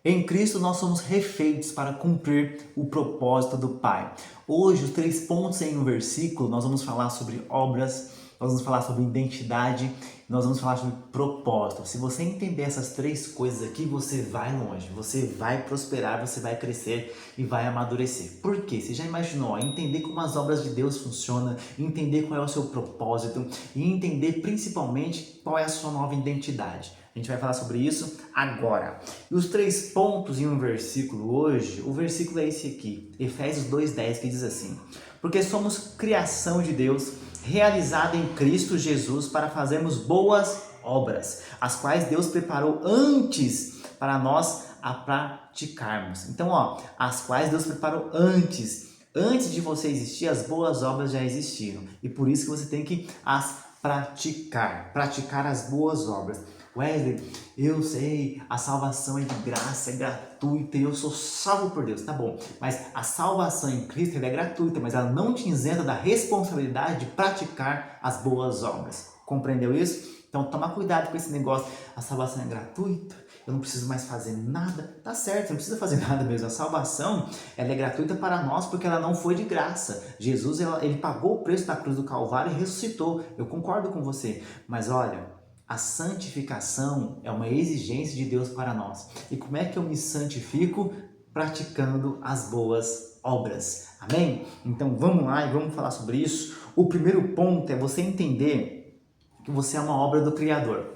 Em Cristo nós somos refeitos para cumprir o propósito do Pai. Hoje, os 3 pontos em um versículo, nós vamos falar sobre obras, nós vamos falar sobre identidade, nós vamos falar sobre propósito. Se você entender essas 3 coisas aqui, você vai longe, você vai prosperar, você vai crescer e vai amadurecer. Por quê? Você já imaginou? Entender como as obras de Deus funcionam, entender qual é o seu propósito e entender principalmente qual é a sua nova identidade. A gente vai falar sobre isso agora. E os 3 pontos em um versículo hoje, o versículo é esse aqui, Efésios 2:10, que diz assim: porque somos criação de Deus, realizada em Cristo Jesus para fazermos boas obras, as quais Deus preparou antes para nós a praticarmos. Então, as quais Deus preparou antes de você existir, as boas obras já existiram. E por isso que você tem que as praticar as boas obras. Wesley, eu sei, a salvação é de graça, é gratuita e eu sou salvo por Deus, tá bom. Mas a salvação em Cristo é gratuita, mas ela não te isenta da responsabilidade de praticar as boas obras. Compreendeu isso? Então toma cuidado com esse negócio, a salvação é gratuita, eu não preciso mais fazer nada. Tá certo, não precisa fazer nada mesmo. A salvação, ela é gratuita para nós porque ela não foi de graça. Jesus, ele pagou o preço da cruz do Calvário e ressuscitou. Eu concordo com você, mas olha, a santificação é uma exigência de Deus para nós. E como é que eu me santifico? Praticando as boas obras. Amém? Então vamos lá e vamos falar sobre isso. O primeiro ponto é você entender que você é uma obra do Criador.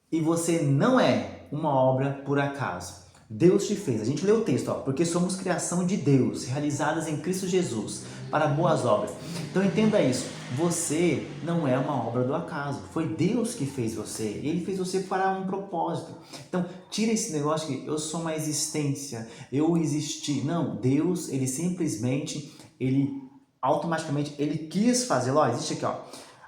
E você não é uma obra por acaso. Deus te fez. A gente lê o texto, porque somos criação de Deus, realizadas em Cristo Jesus, para boas obras. Então entenda isso. Você não é uma obra do acaso. Foi Deus que fez você. Ele fez você para um propósito. Então tira esse negócio que eu sou uma existência, eu existi. Não, Deus, ele simplesmente, automaticamente, ele quis fazer. Ó, existe aqui,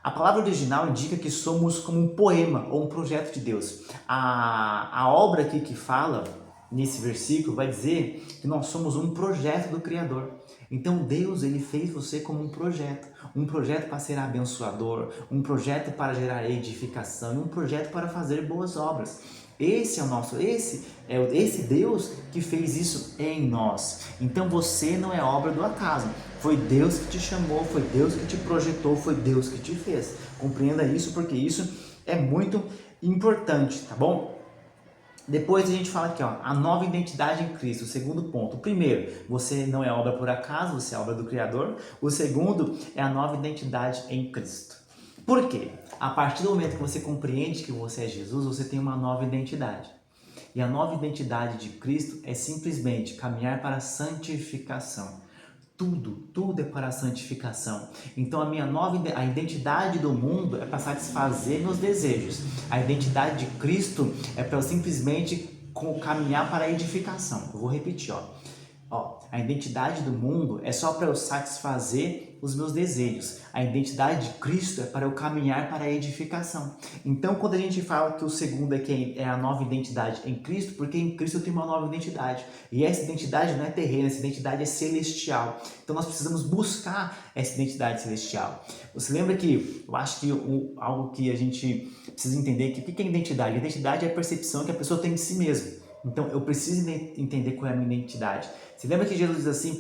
a palavra original indica que somos como um poema ou um projeto de Deus. A obra aqui que fala, nesse versículo, vai dizer que nós somos um projeto do Criador. Então Deus, ele fez você como um projeto para ser abençoador, um projeto para gerar edificação e um projeto para fazer boas obras. Esse é esse Deus que fez isso em nós. Então você não é obra do acaso. Foi Deus que te chamou, foi Deus que te projetou, foi Deus que te fez. Compreenda isso, porque isso é muito importante, tá bom? Depois a gente fala aqui, a nova identidade em Cristo, o segundo ponto. O primeiro, você não é obra por acaso, você é obra do Criador. O segundo é a nova identidade em Cristo. Por quê? A partir do momento que você compreende que você é Jesus, você tem uma nova identidade. E a nova identidade de Cristo é simplesmente caminhar para a santificação. Tudo é para a santificação. Então a identidade do mundo é para satisfazer meus desejos. A identidade de Cristo é para eu simplesmente caminhar para a edificação. Eu vou repetir, a identidade do mundo é só para eu satisfazer os meus desejos. A identidade de Cristo é para eu caminhar para a edificação. Então, quando a gente fala que o segundo aqui é a nova identidade em Cristo, porque em Cristo eu tenho uma nova identidade. E essa identidade não é terrena, essa identidade é celestial. Então, nós precisamos buscar essa identidade celestial. Você lembra que, eu acho que algo que a gente precisa entender, que o que é identidade? A identidade é a percepção que a pessoa tem de si mesma. Então, eu preciso entender qual é a minha identidade. Você lembra que Jesus diz assim,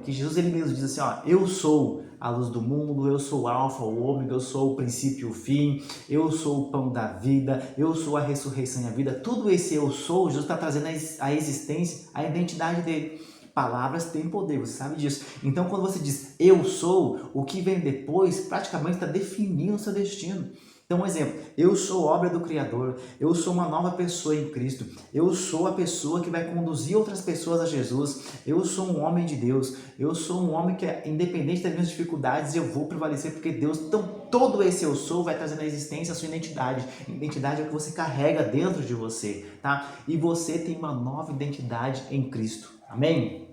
que Jesus ele mesmo diz assim, eu sou a luz do mundo, eu sou o alfa, o ômega, eu sou o princípio e o fim, eu sou o pão da vida, eu sou a ressurreição e a vida. Tudo esse eu sou, Jesus está trazendo a existência, a identidade dele. Palavras têm poder, você sabe disso. Então, quando você diz eu sou, o que vem depois praticamente está definindo o seu destino. Então, um exemplo, eu sou obra do Criador, eu sou uma nova pessoa em Cristo, eu sou a pessoa que vai conduzir outras pessoas a Jesus, eu sou um homem de Deus, eu sou um homem que, independente das minhas dificuldades, eu vou prevalecer porque Deus, então todo esse eu sou vai trazer na existência a sua identidade. Identidade é o que você carrega dentro de você, tá? E você tem uma nova identidade em Cristo, amém?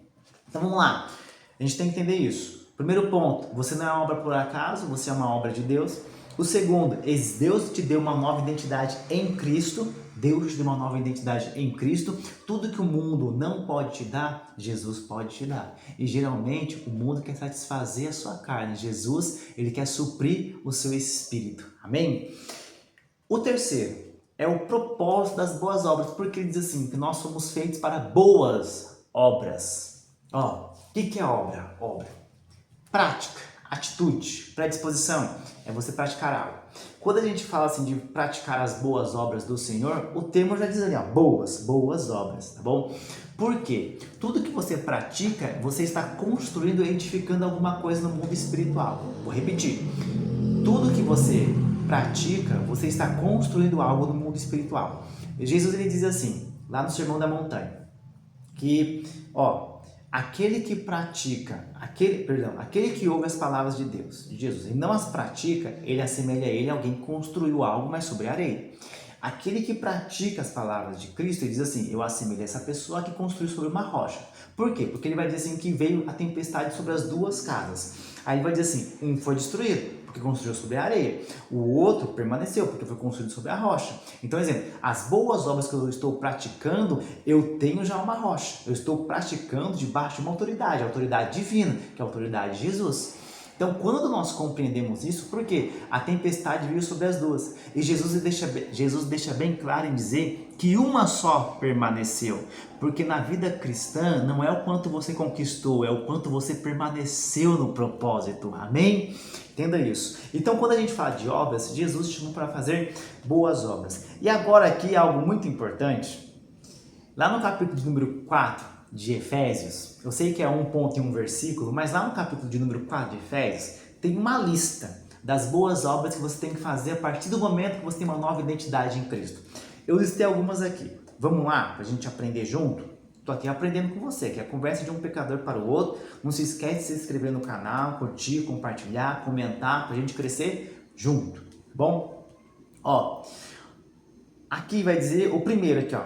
Então vamos lá, a gente tem que entender isso. Primeiro ponto, você não é uma obra por acaso, você é uma obra de Deus. O segundo, Deus te deu uma nova identidade em Cristo. Deus te deu uma nova identidade em Cristo. Tudo que o mundo não pode te dar, Jesus pode te dar. E geralmente o mundo quer satisfazer a sua carne. Jesus, ele quer suprir o seu espírito. Amém? O terceiro, é o propósito das boas obras, porque ele diz assim, que nós somos feitos para boas obras. Ó, o que é obra? Obra. Prática, atitude, predisposição, é você praticar algo. Quando a gente fala assim de praticar as boas obras do Senhor, o termo já diz ali, ó, boas obras, tá bom? Por quê? Tudo que você pratica, você está construindo e edificando alguma coisa no mundo espiritual. Vou repetir. Tudo que você pratica, você está construindo algo no mundo espiritual. Jesus ele diz assim, lá no Sermão da Montanha, que, ó, aquele que pratica, aquele que ouve as palavras de Deus, de Jesus, e não as pratica, ele assemelha a ele alguém que construiu algo, mas sobre areia. Aquele que pratica as palavras de Cristo, ele diz assim, eu assemelho essa pessoa que construiu sobre uma rocha. Por quê? Porque ele vai dizer assim que veio a tempestade sobre as duas casas. Aí ele vai dizer assim, um foi destruído, porque construiu sobre a areia. O outro permaneceu, porque foi construído sobre a rocha. Então, exemplo, as boas obras que eu estou praticando, eu tenho já uma rocha. Eu estou praticando debaixo de uma autoridade, a autoridade divina, que é a autoridade de Jesus. Então, quando nós compreendemos isso, porque a tempestade veio sobre as duas, e Jesus deixa bem claro em dizer que uma só permaneceu, porque na vida cristã não é o quanto você conquistou, é o quanto você permaneceu no propósito, amém? Entenda isso. Então, quando a gente fala de obras, Jesus chamou para fazer boas obras. E agora aqui algo muito importante, lá no capítulo de número 4, de Efésios, eu sei que é um ponto e um versículo, mas lá no capítulo de número 4 de Efésios, tem uma lista das boas obras que você tem que fazer a partir do momento que você tem uma nova identidade em Cristo. Eu listei algumas aqui. Vamos lá, para a gente aprender junto? Estou aqui aprendendo com você, que é a conversa de um pecador para o outro. Não se esquece de se inscrever no canal, curtir, compartilhar, comentar, para a gente crescer junto, bom? Ó, aqui vai dizer o primeiro aqui, ó.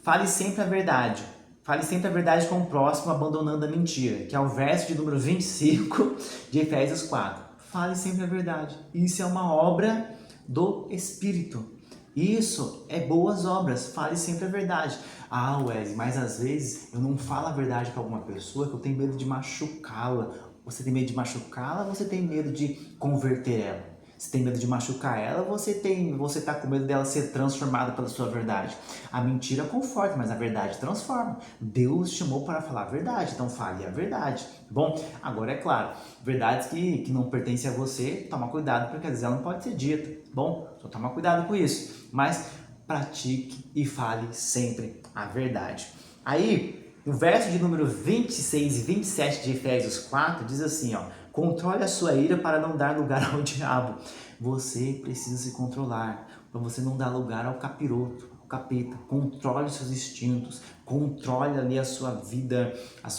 Fale sempre a verdade. Fale sempre a verdade com o próximo, abandonando a mentira, que é o verso de número 25 de Efésios 4. Fale sempre a verdade. Isso é uma obra do Espírito. Isso é boas obras. Fale sempre a verdade. Ah, Wesley, mas às vezes eu não falo a verdade para alguma pessoa que eu tenho medo de machucá-la. Você tem medo de machucá-la ou você tem medo de converter ela? Você tem medo de machucar ela, você está com medo dela ser transformada pela sua verdade. A mentira conforta, mas a verdade transforma. Deus chamou para falar a verdade, então fale a verdade. Bom, agora é claro, verdades que não pertencem a você, toma cuidado, porque às vezes ela não pode ser dita. Bom, só toma cuidado com isso. Mas pratique e fale sempre a verdade. Aí, no verso de número 26 e 27 de Efésios 4, diz assim, ó, controle a sua ira para não dar lugar ao diabo. Você precisa se controlar, para você não dar lugar ao capiroto, ao capeta. Controle os seus instintos, controle ali a sua vida, os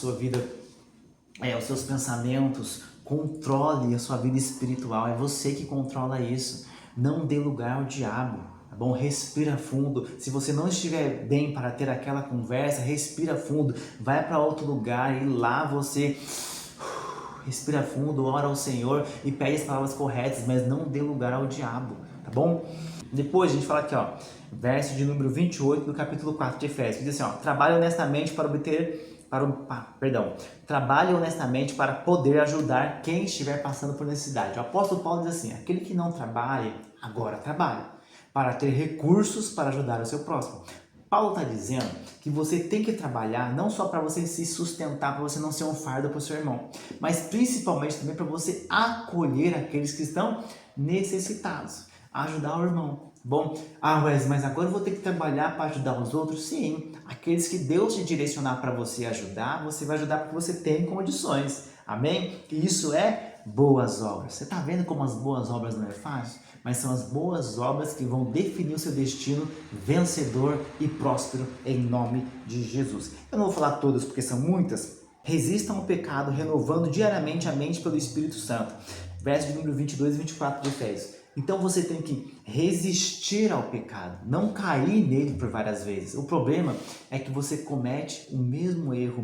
seus pensamentos, controle a sua vida espiritual. É você que controla isso. Não dê lugar ao diabo. Tá bom? Respira fundo. Se você não estiver bem para ter aquela conversa, respira fundo. Vai para outro lugar e lá você respira fundo, ora ao Senhor e pede as palavras corretas, mas não dê lugar ao diabo, tá bom? Depois a gente fala aqui, ó, verso de número 28 do capítulo 4 de Efésios, diz assim, ó, trabalhe honestamente trabalhe honestamente para poder ajudar quem estiver passando por necessidade. O apóstolo Paulo diz assim, aquele que não trabalha, agora trabalha, para ter recursos para ajudar o seu próximo. Paulo está dizendo que você tem que trabalhar não só para você se sustentar, para você não ser um fardo para o seu irmão, mas principalmente também para você acolher aqueles que estão necessitados, ajudar o irmão. Bom, Wesley, mas agora eu vou ter que trabalhar para ajudar os outros? Sim, aqueles que Deus te direcionar para você ajudar, você vai ajudar porque você tem condições. Amém? E isso é boas obras. Você está vendo como as boas obras não é fácil? Mas são as boas obras que vão definir o seu destino vencedor e próspero em nome de Jesus. Eu não vou falar todas porque são muitas. Resistam ao pecado, renovando diariamente a mente pelo Espírito Santo. Verso de número 22 e 24 de Efésios. Então você tem que resistir ao pecado, não cair nele por várias vezes. O problema é que você comete o mesmo erro.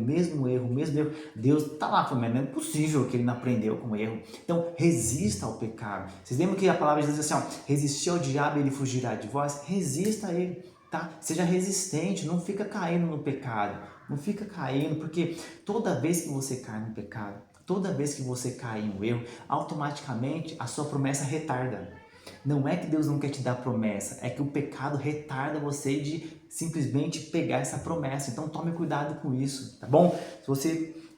Deus está lá falando, não é possível que ele não aprendeu com o erro. Então resista ao pecado. Vocês lembram que a palavra diz assim, ó, resistir ao diabo e ele fugirá de vós? Resista a ele, tá? Seja resistente, não fica caindo no pecado. Não fica caindo, porque toda vez que você cai no pecado, toda vez que você cai em um erro, automaticamente a sua promessa retarda. Não é que Deus não quer te dar promessa, é que o pecado retarda você de simplesmente pegar essa promessa. Então tome cuidado com isso, tá bom?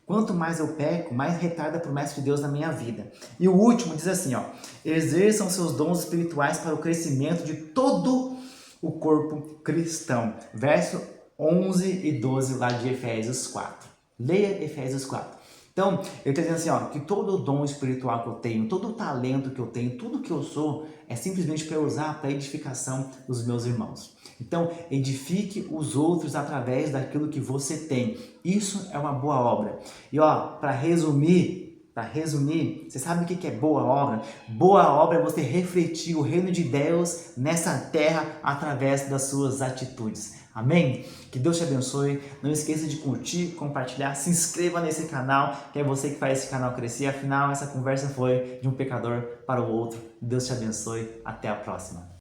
Quanto mais eu peco, mais retarda a promessa de Deus na minha vida. E o último diz assim, ó: exerçam seus dons espirituais para o crescimento de todo o corpo cristão. Verso 11 e 12 lá de Efésios 4. Leia Efésios 4. Então, ele está dizendo assim, ó, que todo o dom espiritual que eu tenho, todo o talento que eu tenho, tudo que eu sou, é simplesmente para eu usar para a edificação dos meus irmãos. Então, edifique os outros através daquilo que você tem. Isso é uma boa obra. E ó, para resumir, você sabe o que é boa obra? Boa obra é você refletir o reino de Deus nessa terra através das suas atitudes. Amém? Que Deus te abençoe. Não esqueça de curtir, compartilhar, se inscreva nesse canal, que é você que faz esse canal crescer. Afinal, essa conversa foi de um pecador para o outro. Deus te abençoe. Até a próxima.